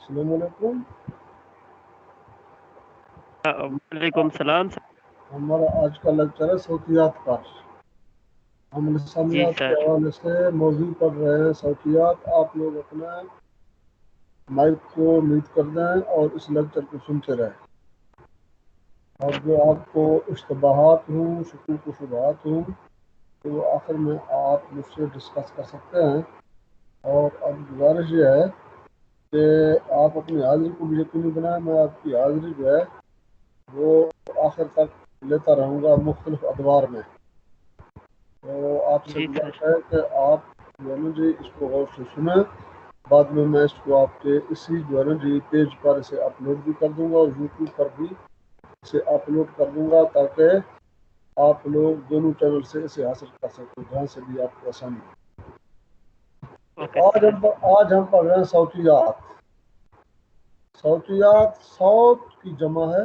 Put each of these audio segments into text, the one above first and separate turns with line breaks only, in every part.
السلام علیکم.
وعلیکم السلام.
ہمارا آج کا لیکچر ہے صوتیات پر. ہم
جی
لسانیات کے
سر.
حوالے سے موضوع پڑھ رہے ہیں صوتیات. آپ لوگ اپنا مائک کو میوٹ کر دیں اور اس لیکچر کو سنتے رہیں. اور جو آپ کو اشتباہات ہوں، شکوک و شبہات ہوں، تو آخر میں آپ مجھ سے ڈسکس کر سکتے ہیں. اور اب گزارش یہ ہے کہ آپ اپنی حاضری کو بھی یقینی بنائیں. میں آپ کی حاضری جو ہے وہ آخر تک لیتا رہوں گا مختلف ادوار میں. تو آپ سے
جی سر.
گزارش ہے کہ آپ جو ہے نا جی اس کو غور سے سنیں. بعد میں اس کو آپ کے اسی جو ہے نا جی پیج پر اسے اپلوڈ بھی کر دوں گا اور یوٹیوب پر بھی اسے اپلوڈ کر دوں گا تاکہ آپ لوگ دونوں چینل سے اسے حاصل کر سکیں جہاں سے بھی آپ کو آسانی ہو.
اوکے
تو
سر.
آج ہم پڑھ رہے ہیں صوتیات. صوتیات صوت کی جمع ہے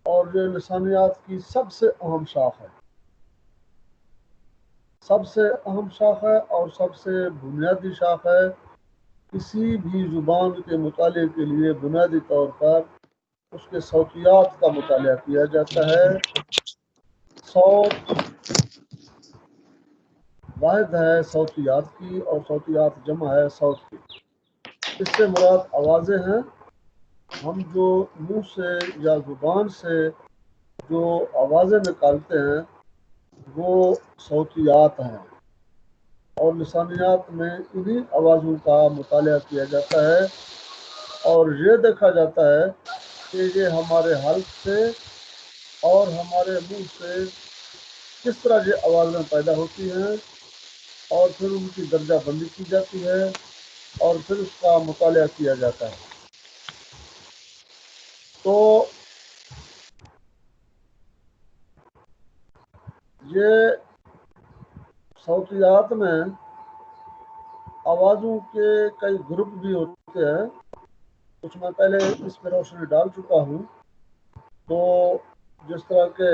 اور یہ لسانیات کی سب سے اہم شاخ ہے. سب سے اہم شاخ ہے اور سب سے بنیادی شاخ ہے. کسی بھی زبان کے مطالعے کے لیے بنیادی طور پر اس کے صوتیات کا مطالعہ کیا جاتا ہے. صوت واحد ہے صوتیات کی اور صوتیات جمع ہے صوت کی. اس سے مراد آوازیں ہیں. ہم جو منہ سے یا زبان سے جو آوازیں نکالتے ہیں وہ صوتیات ہیں. اور لسانیات میں انہی آوازوں کا مطالعہ کیا جاتا ہے اور یہ دیکھا جاتا ہے کہ یہ ہمارے حلق سے اور ہمارے منہ سے کس طرح یہ آوازیں پیدا ہوتی ہیں اور پھر ان کی درجہ بندی کی جاتی ہے اور پھر اس کا مطالعہ کیا جاتا ہے. تو یہ صوتیات میں آوازوں کے کئی گروپ بھی ہوتے ہیں. کچھ میں پہلے اس پہ روشنی ڈال چکا ہوں. تو جس طرح کے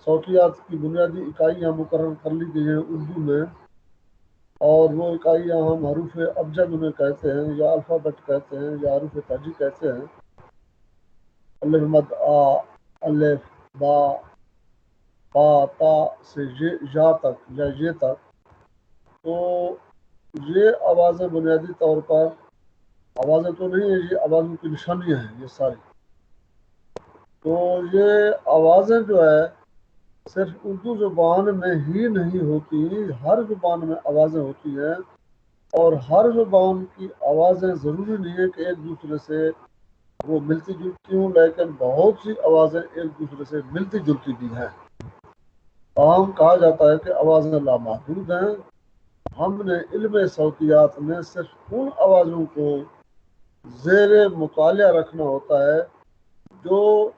صوتیات کی بنیادی اکائیاں مقرر کر لی گئی ہیں اردو میں، اور وہ اکائیاں ہم حروف ابجد انہیں کہتے ہیں یا الفابیٹ کہتے ہیں یا حروف تہجی کہتے ہیں. الف مد آ، الف با، با تا سے یا تک یا یہ تک. تو یہ آوازیں بنیادی طور پر آوازیں تو نہیں ہیں، یہ آوازوں کی نشانیاں ہیں یہ ساری. تو یہ آوازیں جو ہے صرف اردو زبان میں ہی نہیں ہوتی، ہر زبان میں آوازیں ہوتی ہیں. اور ہر زبان کی آوازیں ضروری نہیں ہے کہ ایک دوسرے سے وہ ملتی جلتی ہوں، لیکن بہت سی آوازیں ایک دوسرے سے ملتی جلتی بھی ہیں. عام کہا جاتا ہے کہ آوازیں لامحدود ہیں. ہم نے علم صوتیات میں صرف ان آوازوں کو زیر مطالعہ رکھنا ہوتا ہے جو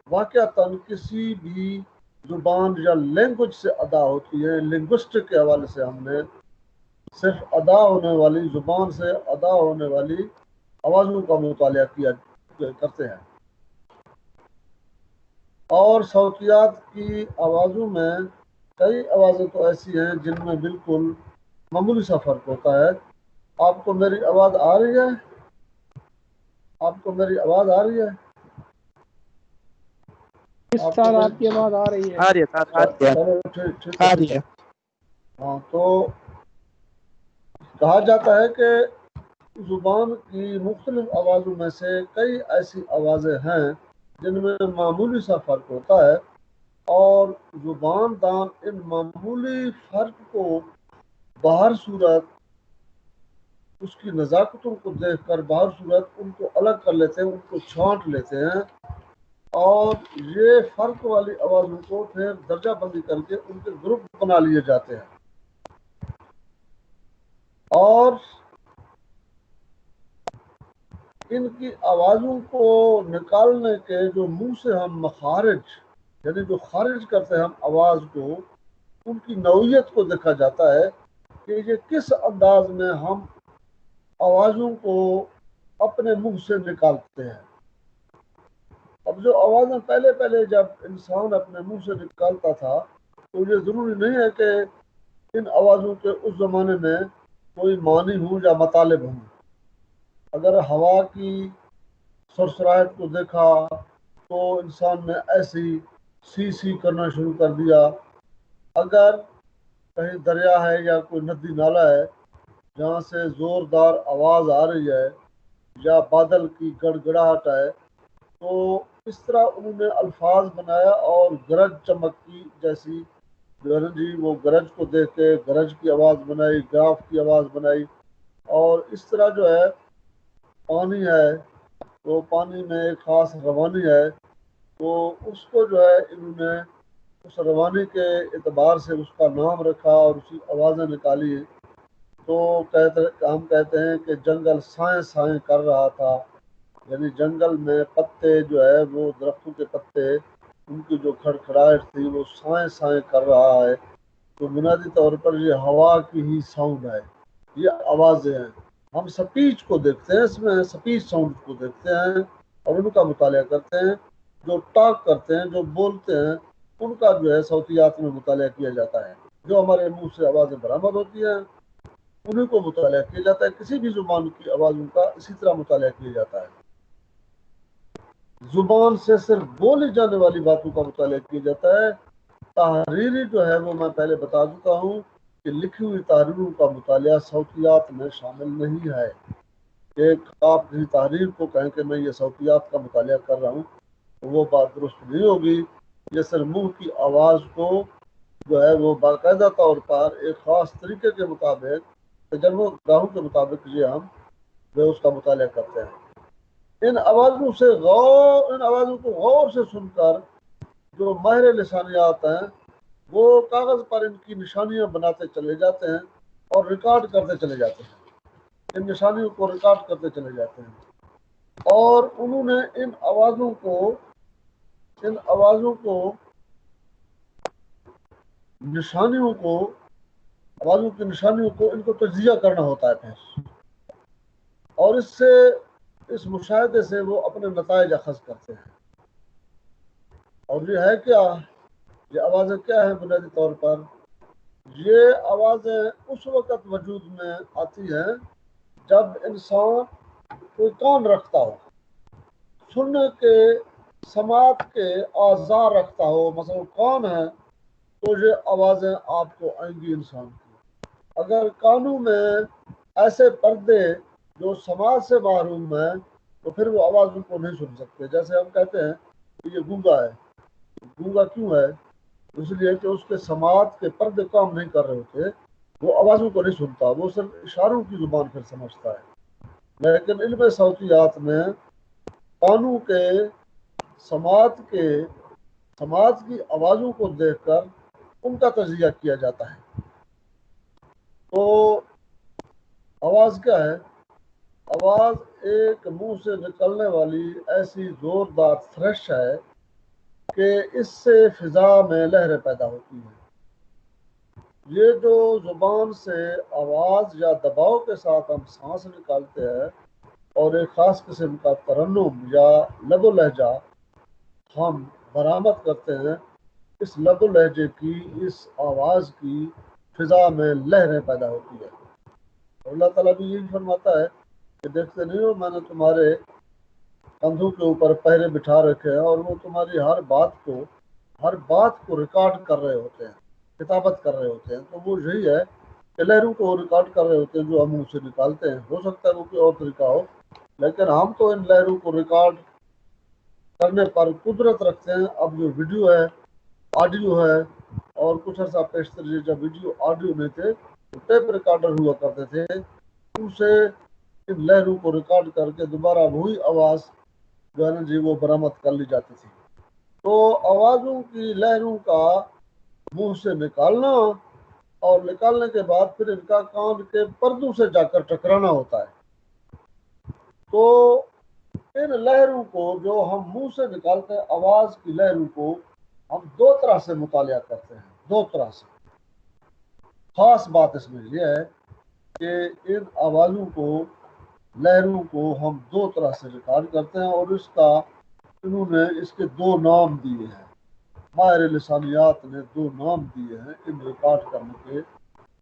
واقعتاً کسی بھی زبان یا لینگویج سے ادا ہوتی ہے. لنگوسٹک کے حوالے سے ہم نے صرف ادا ہونے والی زبان سے ادا ہونے والی آوازوں کا مطالعہ کیا کرتے ہیں. اور صوتیات کی آوازوں میں کئی آوازیں تو ایسی ہیں جن میں بالکل معمولی سا فرق ہوتا ہے. آپ کو میری آواز آ رہی ہے؟ آپ کو میری آواز آ رہی ہے؟
اس
آپ کو
سال
میری
آپ کی آواز آ رہی ہے.
آ رہی ہے سر. آ رہی ہے.
چلو ٹھیک
آ
ہے
رہی
ٹھیک ہے. ہاں، تو کہا جاتا ہے کہ زبان کی مختلف آوازوں میں سے کئی ایسی آوازیں ہیں جن میں معمولی سا فرق ہوتا ہے اور زبان دان ان معمولی فرق کو باہر صورت اس کی نزاکتوں کو دیکھ کر باہر صورت ان کو الگ کر لیتے ہیں، ان کو چھانٹ لیتے ہیں اور یہ فرق والی آوازوں کو پھر درجہ بندی کر کے ان کے گروپ بنا لیے جاتے ہیں. اور ان کی آوازوں کو نکالنے کے جو منہ سے ہم مخارج یعنی جو خارج کرتے ہیں ہم آواز کو، ان کی نوعیت کو دیکھا جاتا ہے کہ یہ کس انداز میں ہم آوازوں کو اپنے منہ سے نکالتے ہیں. اب جو آوازیں پہلے جب انسان اپنے منہ سے نکالتا تھا تو یہ ضروری نہیں ہے کہ ان آوازوں کے اس زمانے میں کوئی معنی ہوں یا مطالب ہوں. اگر ہوا کی سرسراہٹ کو دیکھا تو انسان نے ایسی سی کرنا شروع کر دیا. اگر کہیں دریا ہے یا کوئی ندی نالا ہے جہاں سے زوردار آواز آ رہی ہے یا بادل کی گڑ گڑاہٹ ہے تو اس طرح انہوں نے الفاظ بنایا اور گرج چمک کی جیسی جو ہے نا جی وہ گرج کو دیکھ کے گرج کی آواز بنائی, گراف کی آواز بنائی. اور اس طرح جو ہے پانی ہے تو پانی میں ایک خاص روانی ہے تو اس کو جو ہے انہوں نے اس روانی کے اعتبار سے اس کا نام رکھا اور اسی آوازیں نکالی. تو ہم کہتے ہیں کہ جنگل سائیں سائیں کر رہا تھا, یعنی جنگل میں پتے جو ہے وہ درختوں کے پتے ان کی جو کھڑکھڑاہٹ تھی وہ سائیں سائیں کر رہا ہے. تو بنیادی طور پر یہ ہوا کی ہی ساؤنڈ ہے, یہ آوازیں ہیں. ہم سپیچ کو دیکھتے ہیں, اس میں سپیچ ساؤنڈ کو دیکھتے ہیں اور ان کا مطالعہ کرتے ہیں. جو ٹاک کرتے ہیں, جو بولتے ہیں, ان کا جو ہے صوتیات میں مطالعہ کیا جاتا ہے. جو ہمارے منہ سے آوازیں برآمد ہوتی ہیں انہیں کو مطالعہ کیا جاتا ہے. کسی بھی زبان کی آوازوں کا اسی طرح مطالعہ کیا جاتا ہے. زبان سے صرف بولی جانے والی باتوں کا مطالعہ کیا جاتا ہے. تحریری جو ہے وہ میں پہلے بتا چکا ہوں کہ لکھی ہوئی تحریروں کا مطالعہ صوتیات میں شامل نہیں ہے. کہ آپ کسی تحریر کو کہیں کہ میں یہ صوتیات کا مطالعہ کر رہا ہوں وہ بات درست نہیں ہوگی. یہ صرف منہ کی آواز کو جو ہے وہ باقاعدہ طور پر ایک خاص طریقے کے مطابق تجربہ گاہوں کے مطابق یہ ہم جو اس کا مطالعہ کرتے ہیں. ان آوازوں کو غور سے سن کر جو ماہر لسانیات ہیں وہ کاغذ پر ان کی نشانیاں بناتے چلے جاتے ہیں اور ریکارڈ کرتے چلے جاتے ہیں. ان نشانیوں کو ریکارڈ کرتے چلے جاتے ہیں اور انہوں نے ان آوازوں کو آوازوں کی نشانیوں کو ان کو تجزیہ کرنا ہوتا ہے پھر, اور اس مشاہدے سے وہ اپنے نتائج اخذ کرتے ہیں. اور یہ ہے کیا, یہ آوازیں کیا ہیں؟ بنیادی طور پر یہ آوازیں اس وقت وجود میں آتی ہیں جب انسان کوئی کان رکھتا ہو, سننے کے سماعت کے آزار رکھتا ہو. مثلا کان ہے تو یہ آوازیں آپ کو آئیں گی انسان کی. اگر کانوں میں ایسے پردے جو سماعت سے محروم ہیں تو پھر وہ آواز ان کو نہیں سن سکتے. جیسے ہم کہتے ہیں کہ یہ گونگا ہے. گونگا کیوں ہے؟ اس لیے کہ اس کے سماعت کے پردے کام نہیں کر رہے ہوتے, وہ آوازوں کو نہیں سنتا, وہ صرف اشاروں کی زبان پھر سمجھتا ہے. لیکن علم صوتیات میں کانوں کے سماعت کی آوازوں کو دیکھ کر ان کا تجزیہ کیا جاتا ہے. تو آواز کیا ہے؟ آواز ایک منہ سے نکلنے والی ایسی زوردار تھرش ہے کہ اس سے فضا میں لہریں پیدا ہوتی ہیں. یہ جو زبان سے آواز یا دباؤ کے ساتھ ہم سانس نکالتے ہیں اور ایک خاص قسم کا ترنم یا لب و لہجہ ہم برآمد کرتے ہیں, اس لب و لہجے کی, اس آواز کی فضا میں لہریں پیدا ہوتی ہے. اللہ تعالیٰ بھی یہی فرماتا ہے کہ دیکھتے نہیں ہو میں نے تمہارے کندھوں کے اوپر پہرے بٹھا رکھے ہیں اور وہ تمہاری ہر بات کو ریکارڈ کر رہے ہوتے ہیں, کتابت کر رہے ہوتے ہیں. تو وہ یہی ہے کہ لہروں کو ریکارڈ کر رہے ہوتے ہیں جو ہم منہ سے نکالتے ہیں. ہو سکتا ہے وہ کوئی اور طریقہ ہو, لیکن ہم تو ان لہروں کو ریکارڈ کرنے پر قدرت رکھتے ہیں. اب جو ویڈیو ہے, آڈیو ہے, اور کچھ عرصہ پیشتر جب ویڈیو آڈیو نہیں تھے تو ٹیپ ریکارڈر ہوا کرتے تھے, ان سے ان لہروں کو ریکارڈ کر کے دوبارہ وہی آواز جو ہے نا جی وہ برآمد کر لی جاتی تھی. تو آوازوں کی لہروں کا منہ سے نکالنا اور نکالنے کے بعد پھر ان کا کان کے پردوں سے جا کر ٹکرانا ہوتا ہے. تو ان لہروں کو جو ہم منہ سے نکالتے ہیں, آواز کی لہروں کو ہم دو طرح سے مطالعہ کرتے ہیں. دو طرح سے. خاص بات اس میں یہ ہے کہ ان آوازوں کو, لہروں کو ہم دو طرح سے ریکارڈ کرتے ہیں اور انہوں نے اس کے دو نام دیے ہیں. ماہر لسانیات نے دو نام دیے ہیں ان ریکارڈ کرنے کے.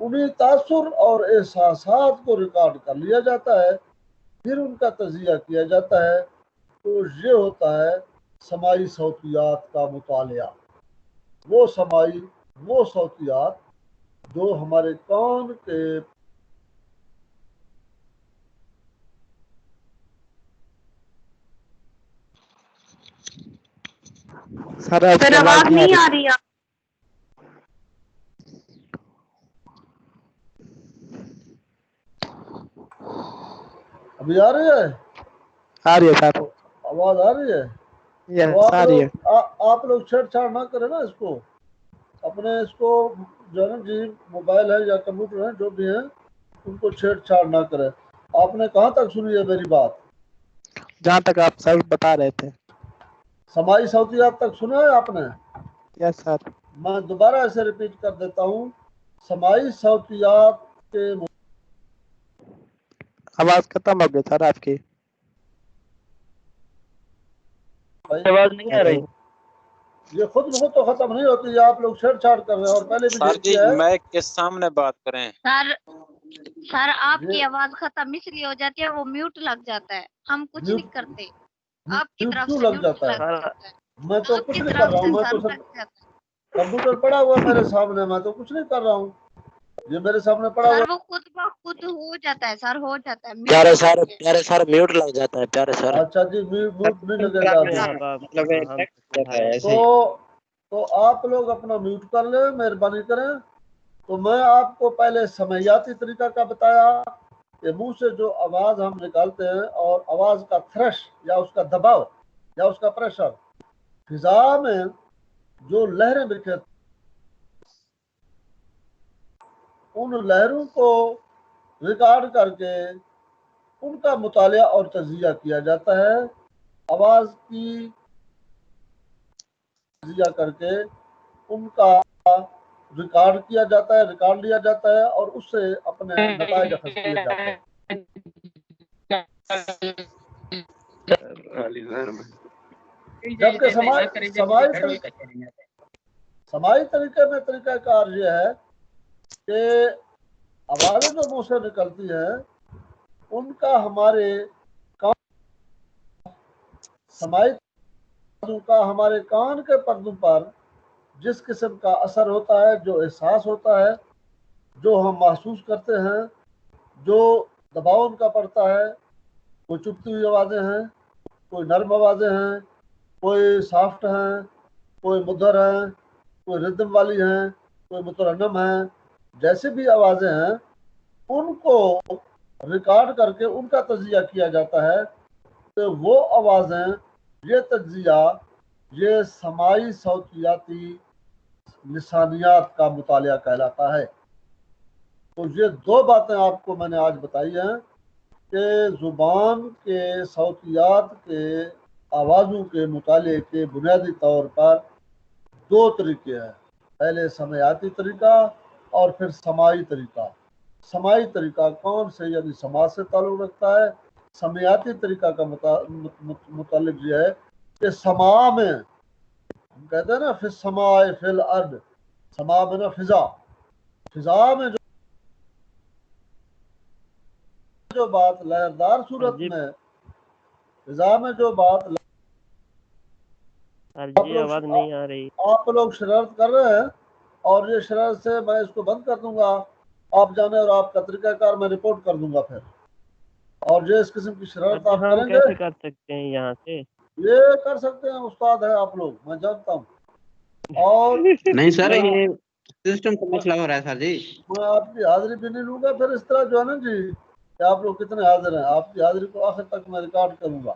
انہیں تاثر اور احساسات کو ریکارڈ کر لیا جاتا ہے، پھر ان کا تجزیہ کیا جاتا ہے، تو یہ ہوتا ہے سماعی صوتیات کا مطالعہ۔ وہ صوتیات جو ہمارے کان کے
سر آواز نہیں آ رہی ہے۔
ابھی آ رہی ہے؟
آ رہی ہے سر،
آواز آ رہی ہے؟
یس
تو
آ رہی ہے۔
آپ لوگ چھیڑ چھاڑ نہ کریں نا اس کو، اپنے اس کو جو ہے نا جی، موبائل ہے یا کمپیوٹر ہے جو بھی ہیں ان کو چھیڑ چھاڑ نہ کریں۔ آپ نے کہاں تک سنی ہے میری بات؟
جہاں تک آپ سر بتا رہے تھے۔
سماعی صوتیات تک سنا ہے آپ نے؟
یس سر۔
میں دوبارہ ایسے ریپیٹ کر دیتا ہوں، سماعی صوتیات کے
آواز ختم ہو گئی سر آپ کی۔
آواز نہیں آ رہی۔
یہ خود بخود تو ختم نہیں ہوتی، یہ آپ لوگ چھیڑ چھاڑ کر رہے ہیں، اور پہلے بھی
سر
دیکھ
جی
کیا ہے
مائک کے سامنے بات کریں۔
سر آپ کی
یہ
آواز ختم اس لیے ہو جاتی ہے، وہ میوٹ لگ جاتا ہے، ہم کچھ
میوٹ
نہیں کرتے، آپ کی
میوٹ
طرف
کیوں
سے
لگ
میوٹ
جاتا
لگ
ہے؟
سر
جاتا ہے،
میں تو
آپ
کچھ
کی
نہیں کر
طرف
رہا ہوں،
سے
میں
سر
تو
لگ جاتا ہے۔
کمپیوٹر پڑا ہوا ہے میرے سامنے، میں تو کچھ نہیں کر رہا ہوں، یہ میرے سامنے پڑا ہوا
سر وہ خود بخود ہو جاتا ہے، سر ہو جاتا ہے میوٹ
پیارے
لگ کے۔
سر میوٹ لگ جاتا ہے پیارے سر۔
ہے۔ اچھا جی، میوٹ نہیں لگے گا ابھی۔
اب آپ
مطلب
ہاں ہم سمجھا رہے ہیں۔
تو آپ لوگ اپنا میوٹ کر لیں، مہربانی کریں۔ تو میں آپ کو پہلے سمعیاتی طریقہ کا بتایا کہ منہ سے جو آواز ہم نکالتے ہیں اور آواز کا تھرش یا اس کا دباؤ یا اس کا پریشر، فضا میں جو لہریں بکھرتی ان لہروں کو ریکارڈ کر کے ان کا مطالعہ اور تجزیہ کیا جاتا ہے، آواز کی تجزیہ کر کے ان کا ریکارڈ کیا جاتا ہے، ریکارڈ لیا جاتا ہے اور اس سے اپنے نتائج اخذ کیے جاتے ہیں۔ جبکہ سماعی طریقے میں طریقہ کار یہ ہے کہ آوازیں جو منہ سے نکلتی ہیں ان کا ہمارے سماعی کا ہمارے کان کے پردوں پر جس قسم کا اثر ہوتا ہے، جو احساس ہوتا ہے، جو ہم محسوس کرتے ہیں، جو دباؤ ان کا پڑتا ہے، کوئی چپتی ہوئی آوازیں ہیں، کوئی نرم آوازیں ہیں، کوئی سافٹ ہیں، کوئی مدر ہیں، کوئی ردم والی ہیں، کوئی مترنم ہیں، جیسے بھی آوازیں ہیں ان کو ریکارڈ کر کے ان کا تجزیہ کیا جاتا ہے، تو وہ آوازیں، یہ تجزیہ، یہ سماعی صوتیاتی لسانیات کا مطالعہ کہلاتا ہے۔ تو یہ دو باتیں آپ کو میں نے آج بتائی ہیں کہ زبان کے صوتیات کے آوازوں کے مطالعے کے بنیادی طور پر دو طریقے ہیں، پہلے سمعیاتی طریقہ اور پھر سماعی طریقہ۔ سماعی طریقہ کون سے یعنی سماع سے تعلق رکھتا ہے، سمعیاتی طریقہ کا متعلق یہ ہے کہ سماع میں ہم کہتے ہیں نا فی السماء فی الارض، سماع میں نا فضا، فضا میں جو بات لہردار صورت
جی
میں، فضا میں جو بات
سر جی آواز نہیں آ رہی۔
آپ لوگ شرارت کر رہے ہیں اور یہ شرارت سے میں اس کو بند کر دوں گا، آپ جانے، اور آپ کا طریقہ کار میں رپورٹ کر دوں گا پھر، اور یہ اس قسم کی
سر
شرارت
جی
آپ
ہم
کریں گے،
کیسے کر سکتے ہیں یہاں سے؟
یہ کر سکتے ہیں، استاد ہے آپ لوگ، میں جانتا ہوں۔ اور
نہیں سر، یہ سسٹم کا مسئلہ ہو رہا ہے سر جی۔
میں آپ کی حاضری بھی نہیں لوں گا پھر اس طرح، جو ہے نا جی کہ آپ لوگ کتنے حاضر ہیں، آپ کی حاضری کو آخر تک میں ریکارڈ کروں گا۔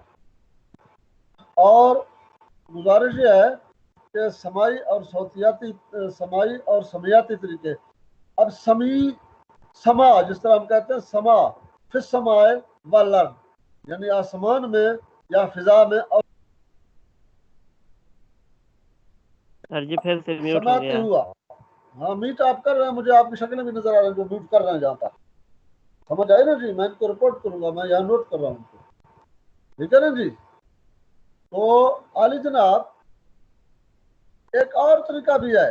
اور گزارش یہ ہے کہ سماعی اور سمعیاتی طریقے، اب سما جس طرح ہم کہتے ہیں سما، فی السماء والارض یعنی آسمان میں یا فضا میں، اور
سر جی پھر سے میوٹ ہو
سماعتی
گیا۔
ہوا، ہاں میٹ آپ کر رہے ہیں، مجھے آپ کی شکلیں بھی نظر آ رہی ہیں جو میوٹ کر رہے ہیں، جہاں تک سمجھ آئی نا جی، میں ان کو رپورٹ کروں گا، میں یہاں نوٹ کر رہا ہوں ان کو، ٹھیک ہے نا جی۔ تو عالی جناب ایک اور طریقہ بھی ہے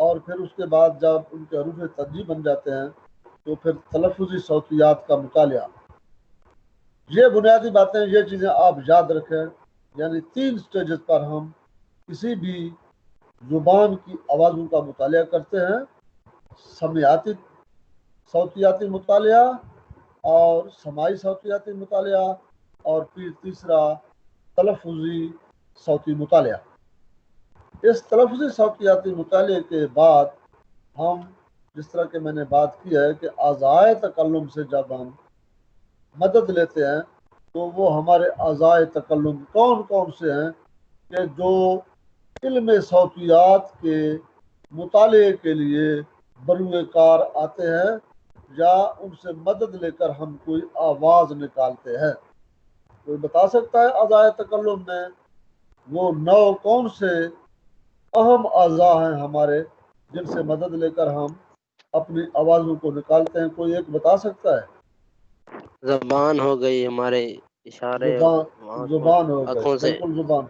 اور پھر اس کے بعد جب ان کے حروف ترجیح بن جاتے ہیں تو پھر تلفظی صوتیات کا مطالعہ. یہ بنیادی باتیں، یہ چیزیں آپ یاد رکھیں. یعنی 3 سٹیجز پر ہم کسی بھی زبان کی آوازوں کا مطالعہ کرتے ہیں: سمیعاتی صوتیاتی مطالعہ، اور سماعی صوتیاتی مطالعہ، اور پھر تیسرا تلفظی صوتی مطالعہ. اس تلفظی صوتیاتی مطالعے کے بعد ہم، جس طرح کہ میں نے بات کی ہے کہ اعضائے تکلم سے جب ہم مدد لیتے ہیں تو وہ ہمارے اعضائے تکلم کون کون سے ہیں کہ جو علم صوتیات کے مطالعے کے لیے بروئے کار آتے ہیں یا ان سے مدد لے کر ہم کوئی آواز نکالتے ہیں. کوئی بتا سکتا ہے اعضائے تکلم میں وہ 9 کون سے اہم اعضاء ہیں ہمارے جن سے مدد لے کر ہم اپنی آوازوں کو نکالتے ہیں؟ کوئی ایک بتا سکتا ہے؟
زبان ہو گئی، ہمارے اشارے،
زبان ہو گئی،
آنکھوں سے،
بالکل زبان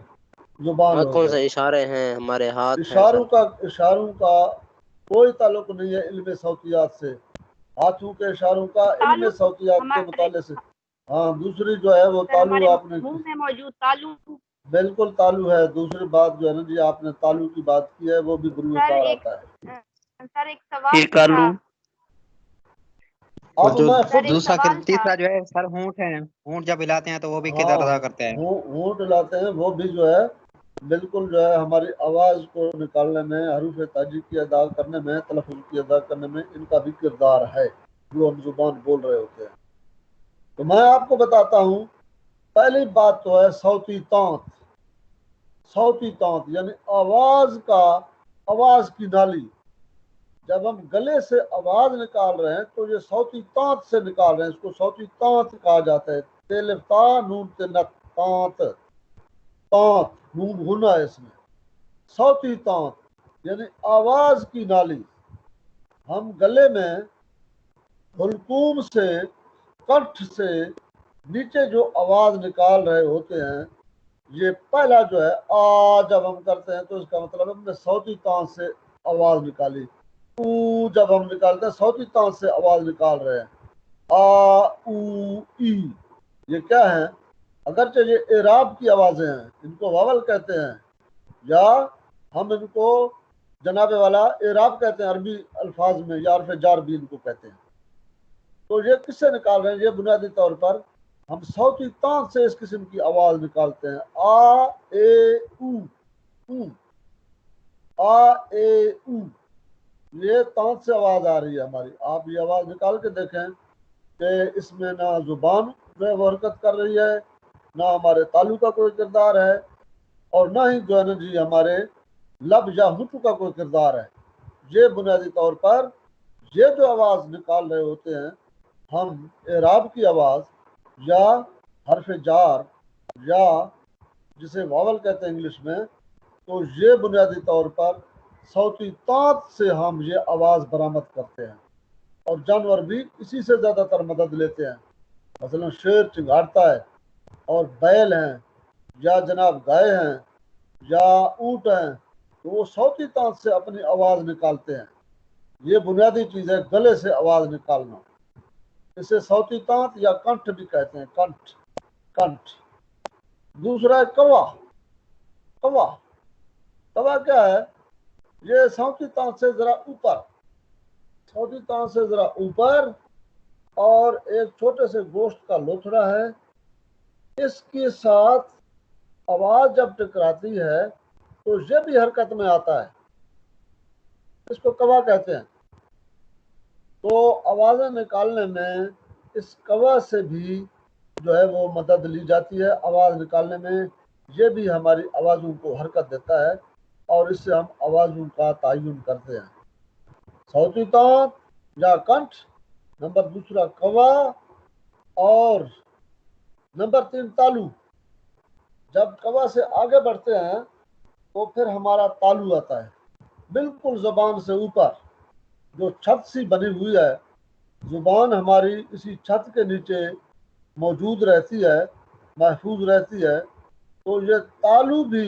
ہو
آنکھوں
گئی.
سے اشارے ہیں، ہمارے ہاتھ ہیں
اشاروں
سر.
کا کوئی تعلق نہیں ہے علم صوتیات سے. ہاتھوں کے اشاروں کا علم صوتیات کے مطالعے سے. ہاں، دوسری جو ہے وہ تالو، آپ نے
منہ میں موجود تالو.
بالکل تالو ہے. دوسری بات جو ہے نا جی، آپ نے تالو کی بات کی ہے، وہ بھی بروئے کار آتا ہے.
سر ایک سوال تھا.
اب
جو
میں خود
دوسرا تیسرا جو ہے سر ہونٹ ہے، ہونٹ جب ہلاتے ہیں تو وہ بھی کردار ادا کرتے ہیں.
ہونٹ لاتے ہیں، وہ بھی جو ہے بالکل جو ہے ہماری آواز کو نکالنے میں، حروف ترجیح کی ادا کرنے میں، تلفظ کی ادا کرنے میں ان کا بھی کردار ہے جو ہم زبان بول رہے ہوتے ہیں. تو میں آپ کو بتاتا ہوں، پہلی بات تو ہے صوتی تانت. صوتی تانت یعنی آواز کی نالی. جب ہم گلے سے آواز نکال رہے ہیں تو یہ صوتی تانت سے نکال رہے ہیں، اس کو صوتی تانت کہا جاتا ہے. تیلفتا نون تنت تانت، تانت نون گنا ہے اس میں. صوتی تانت یعنی آواز کی نالی. ہم گلے میں حلقوم سے، کنٹھ سے نیچے جو آواز نکال رہے ہوتے ہیں، یہ پہلا جو ہے آ جب ہم کرتے ہیں تو اس کا مطلب ہم نے صوتی تانت سے آواز نکالی. او جب ہم نکالتے ہیں صوتی تانت سے آواز نکال رہے ہیں. آ او ای یہ کیا ہے؟ اگرچہ یہ اعراب کی آوازیں ہیں، ان کو واول کہتے ہیں، یا ہم ان کو جناب والا اعراب کہتے ہیں عربی الفاظ میں، یا عرف جار بھی ان کو کہتے ہیں. تو یہ کس سے نکال رہے ہیں؟ یہ بنیادی طور پر ہم صوتی تانت سے اس قسم کی آواز نکالتے ہیں. آ اے او، او آ اے او، یہ تانت سے آواز آ رہی ہے ہماری. آپ یہ آواز نکال کے دیکھیں کہ اس میں نہ زبان جو ہے وہ حرکت کر رہی ہے، نہ ہمارے تالو کا کوئی کردار ہے، اور نہ ہی جو ہے نا جی ہمارے لب یا ہونٹ کا کوئی کردار ہے. یہ بنیادی طور پر یہ جو آواز نکال رہے ہوتے ہیں ہم اعراب کی آواز یا حرف جار یا جسے واول کہتے ہیں انگلش میں، تو یہ بنیادی طور پر صوتی تانت سے ہم یہ آواز برآمد کرتے ہیں. اور جانور بھی اسی سے زیادہ تر مدد لیتے ہیں. مثلا شیر چنگھاڑتا ہے، اور بیل ہیں یا جناب گائے ہیں یا اونٹ ہیں تو وہ صوتی تانت سے اپنی آواز نکالتے ہیں. یہ بنیادی چیز ہے گلے سے آواز نکالنا. اسے صوتی تانت یا کنٹھ بھی کہتے ہیں. کنٹھ. دوسرا ہے کوا. کوا کیا ہے؟ یہ صوتی تانت سے ذرا اوپر، صوتی تانت سے ذرا اوپر، اور ایک چھوٹے سے گوشت کا لوتھڑا ہے. اس کے ساتھ آواز جب ٹکراتی ہے تو یہ بھی حرکت میں آتا ہے. اس کو کوا کہتے ہیں. تو آوازیں نکالنے میں اس کوا سے بھی جو ہے وہ مدد لی جاتی ہے. آواز نکالنے میں یہ بھی ہماری آوازوں کو حرکت دیتا ہے، اور اس سے ہم آوازوں کا تعین کرتے ہیں. صوتی تانت یا کنٹھ، نمبر دوسرا کوا، اور نمبر 3 تالو. جب کوا سے آگے بڑھتے ہیں تو پھر ہمارا تالو آتا ہے، بالکل زبان سے اوپر، جو چھت سی بنی ہوئی ہے. زبان ہماری اسی چھت کے نیچے موجود رہتی ہے، محفوظ رہتی ہے. تو یہ تالو بھی